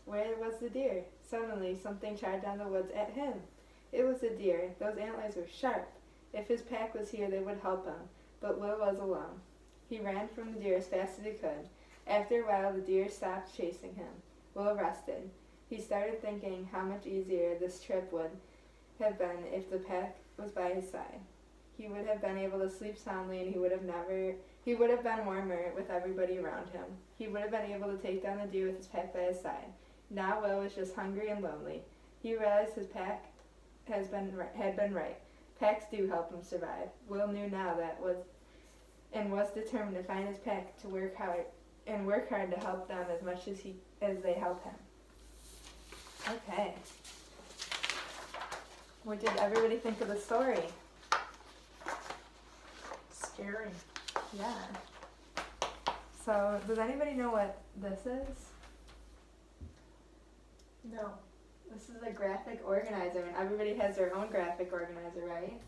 Where was the deer? Suddenly, something charged down the woods at him. It was a deer. Those antlers were sharp. If his pack was here, they would help him. But Will was alone. He ran from the deer as fast as he could. After a while, the deer stopped chasing him. Will rested. He started thinking how much easier this trip would have been if the pack was by his side. He would have been able to sleep soundly, and he would have been warmer with everybody around him. He would have been able to take down the deer with his pack by his side. Now Will was just hungry and lonely. He realized his pack had been right. Packs do help him survive. Will knew now that was determined to find his pack to work hard to help them as much as they help him. Okay. What did everybody think of the story? Scary. Yeah. So, does anybody know what this is? No. This is a graphic organizer, and everybody has their own graphic organizer, right?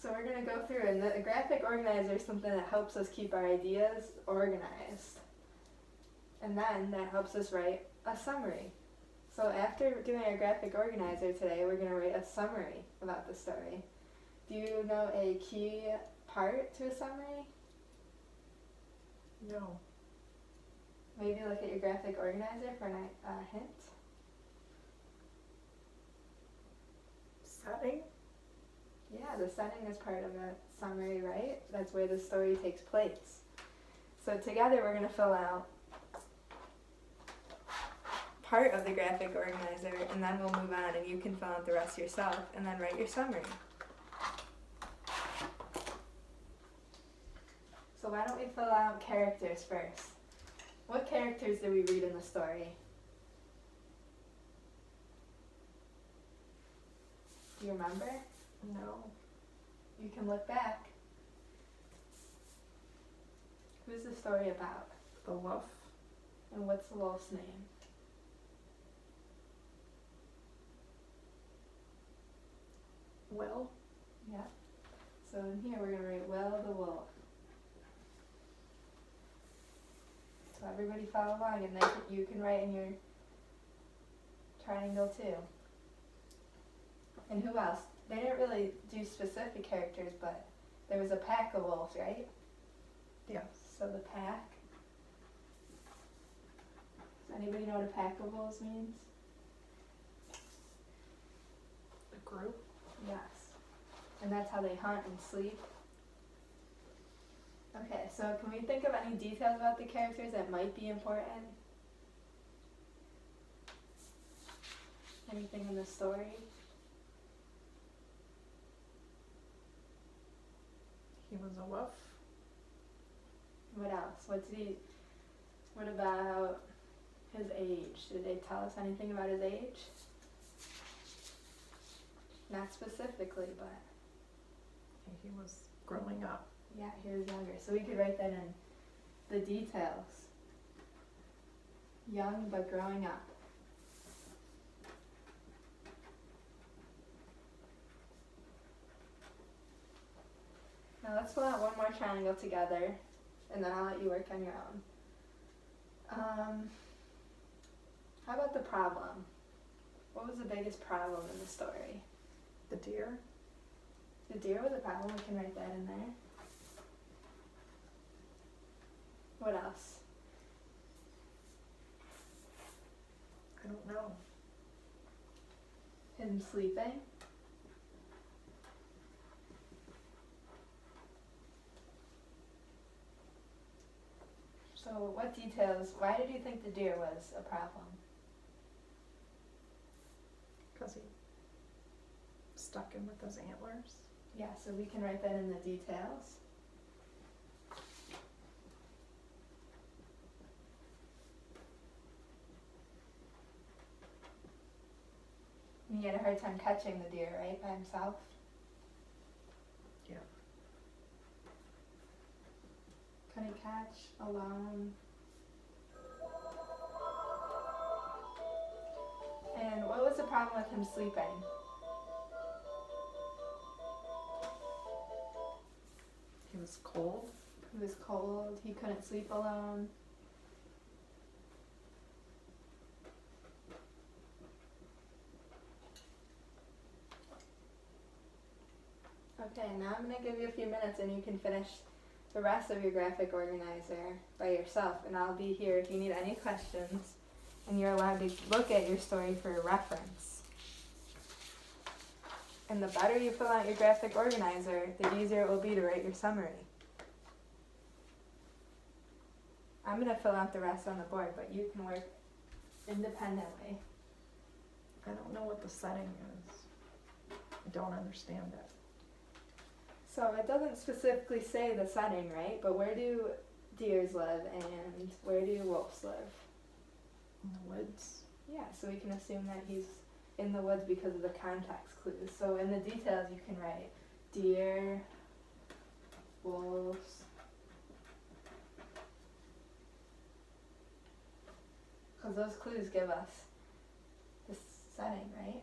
So we're going to go through, and the graphic organizer is something that helps us keep our ideas organized. And then that helps us write a summary. So after doing our graphic organizer today, we're going to write a summary about the story. Do you know a key part to a summary? No. Maybe look at your graphic organizer for a hint. Setting? Yeah, the setting is part of a summary, right? That's where the story takes place. So together we're going to fill out part of the graphic organizer, and then we'll move on and you can fill out the rest yourself and then write your summary. So why don't we fill out characters first? What characters did we read in the story? Do you remember? No. You can look back. Who's the story about? The wolf? And what's the wolf's name? Will? Yeah. So in here we're going to write Will the wolf. So everybody follow along, and then you can write in your triangle too. And who else? They didn't really do specific characters, but there was a pack of wolves, right? Yes. So the pack. Does anybody know what a pack of wolves means? A group? Yes. And that's how they hunt and sleep. Okay, so can we think of any details about the characters that might be important? Anything in the story? He was a wolf. What else? What about his age? Did they tell us anything about his age? Not specifically, but He was growing up. yeah, he was younger. So we could write that in the details. Young but growing up. Now let's fill out one more triangle together, and then I'll let you work on your own. How about the problem? What was the biggest problem in the story? The deer? The deer was a problem. We can write that in there. What else? I don't know. Him sleeping. So what details, why did you think the deer was a problem? Because he stuck him with those antlers. Yeah, so we can write that in the details. He had a hard time catching the deer, right, by himself? Yeah. Couldn't catch alone. And what was the problem with him sleeping? He was cold. He was cold, he couldn't sleep alone. Okay, now I'm going to give you a few minutes and you can finish the rest of your graphic organizer by yourself, and I'll be here if you need any questions, and you're allowed to look at your story for reference. And the better you fill out your graphic organizer, the easier it will be to write your summary. I'm going to fill out the rest on the board, but you can work independently. I don't know what the setting is. I don't understand it. So it doesn't specifically say the setting, right? But where do deers live and where do wolves live? In the woods. Yeah, so we can assume that he's in the woods because of the context clues. So in the details you can write deer, wolves. Because those clues give us the setting, right?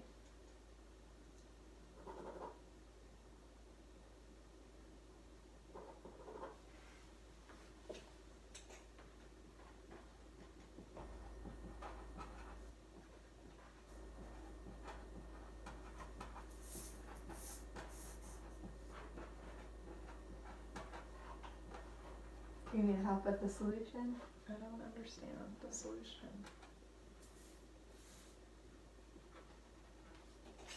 You need help with the solution? I don't understand the solution.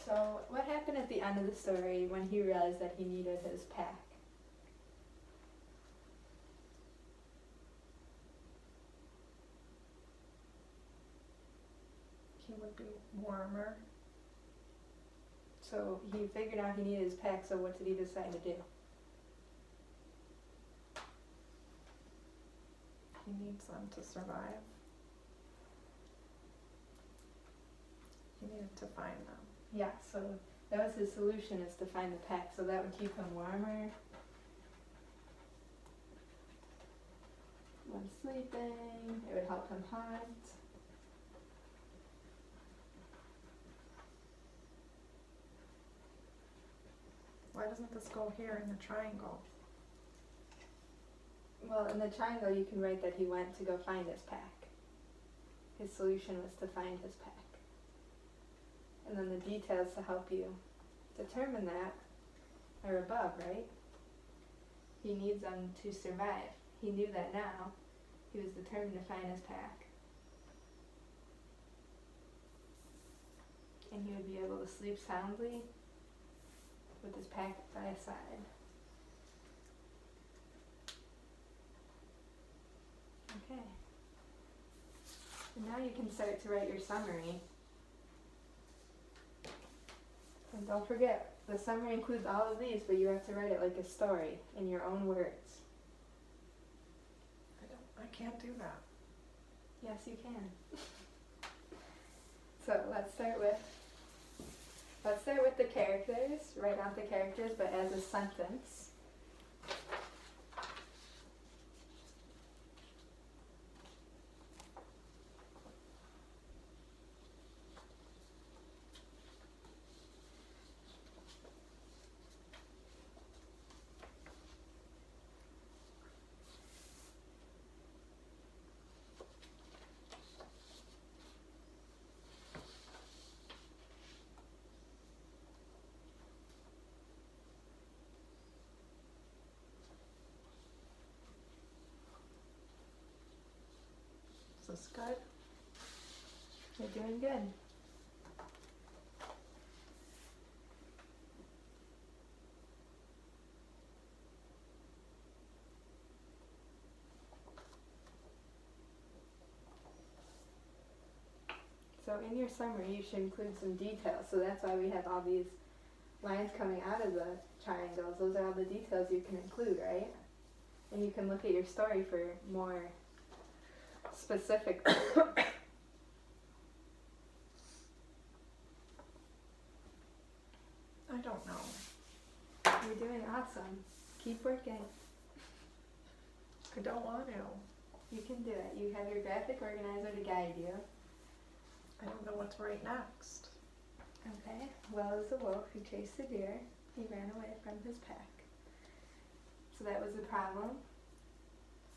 So, what happened at the end of the story when he realized that he needed his pack? He would be warmer. So, he figured out he needed his pack, so what did he decide to do? He needs them to survive. He needed to find them. Yeah, so that was his solution, is to find the pack, so that would keep him warmer when sleeping, it would help him hunt. Why doesn't this go here in the triangle? Well, in the triangle you can write that he went to go find his pack. His solution was to find his pack. And then the details to help you determine that are above, right? He needs them to survive. He knew that now. He was determined to find his pack. And he would be able to sleep soundly with his pack by his side. Okay. And now you can start to write your summary. And don't forget, the summary includes all of these, but you have to write it like a story in your own words. I can't do that. Yes, you can. So let's start with the characters. Write out the characters, but as a sentence. Is this good? You're doing good. So in your summary, you should include some details. So that's why we have all these lines coming out of the triangles. Those are all the details you can include, right? And you can look at your story for more specific. I don't know. You're doing awesome. Keep working. I don't want to. You can do it. You have your graphic organizer to guide you. I don't know what to write next. Okay. Well as a wolf who chased the deer, he ran away from his pack. So that was the problem.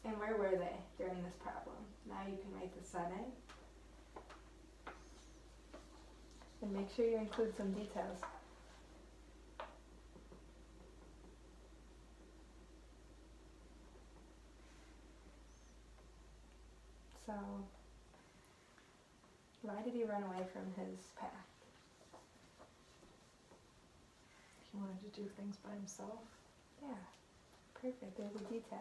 And where were they during this problem? Now you can write the setting. And make sure you include some details. Why did he run away from his pack? He wanted to do things by himself. Yeah, perfect. There's a detail.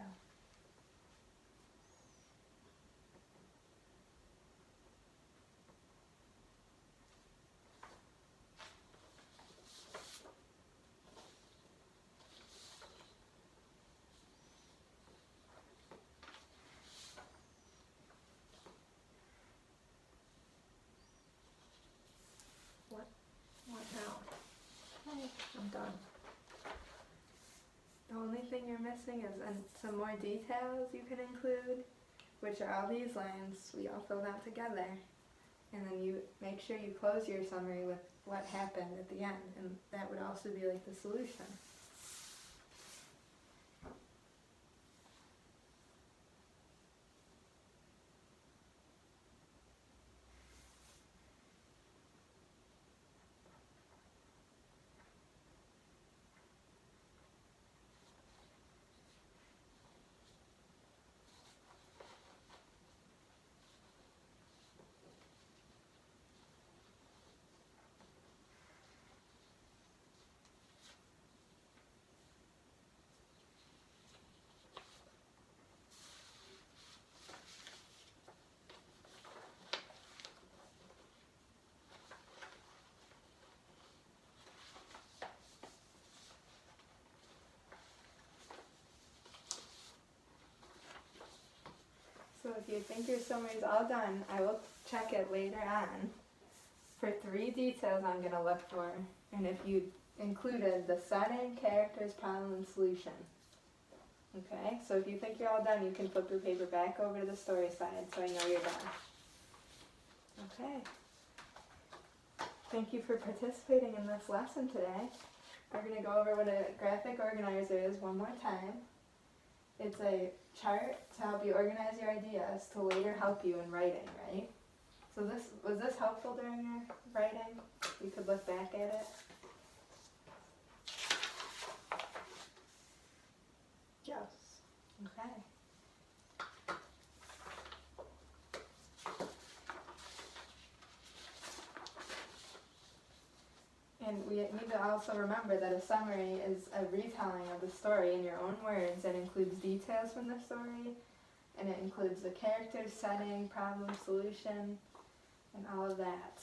What now? Hey. I'm done. The only thing you're missing is some more details you can include, which are all these lines we all filled out together. And then you make sure you close your summary with what happened at the end, and that would also be like the solution. So if you think your summary's all done, I will check it later on for 3 details I'm going to look for. And if you included the setting, characters, problem, and solution. Okay, so if you think you're all done, you can flip your paper back over to the story side so I know you're done. Okay. Thank you for participating in this lesson today. We're going to go over what a graphic organizer is one more time. It's a chart to help you organize your ideas to later help you in writing, right? So was this helpful during your writing? You could look back at it. Yes. Okay. And we need to also remember that a summary is a retelling of the story in your own words. It includes details from the story, and it includes the characters, setting, problem, solution, and all of that,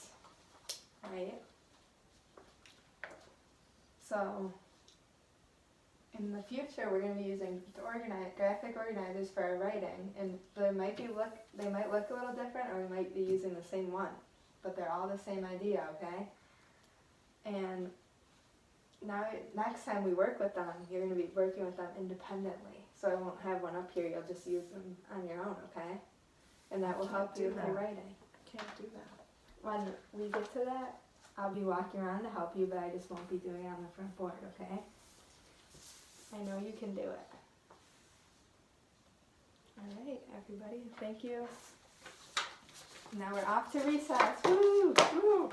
right? So, in the future, we're going to be using graphic organizers for our writing, and they might look a little different, or we might be using the same one, but they're all the same idea, okay? And now, next time we work with them, you're going to be working with them independently. So I won't have one up here, you'll just use them on your own, okay? And that will help you with your writing. I can't do that. When we get to that, I'll be walking around to help you, but I just won't be doing it on the front board, okay? I know you can do it. Alright, everybody, thank you. Now we're off to recess. Woo! Woo!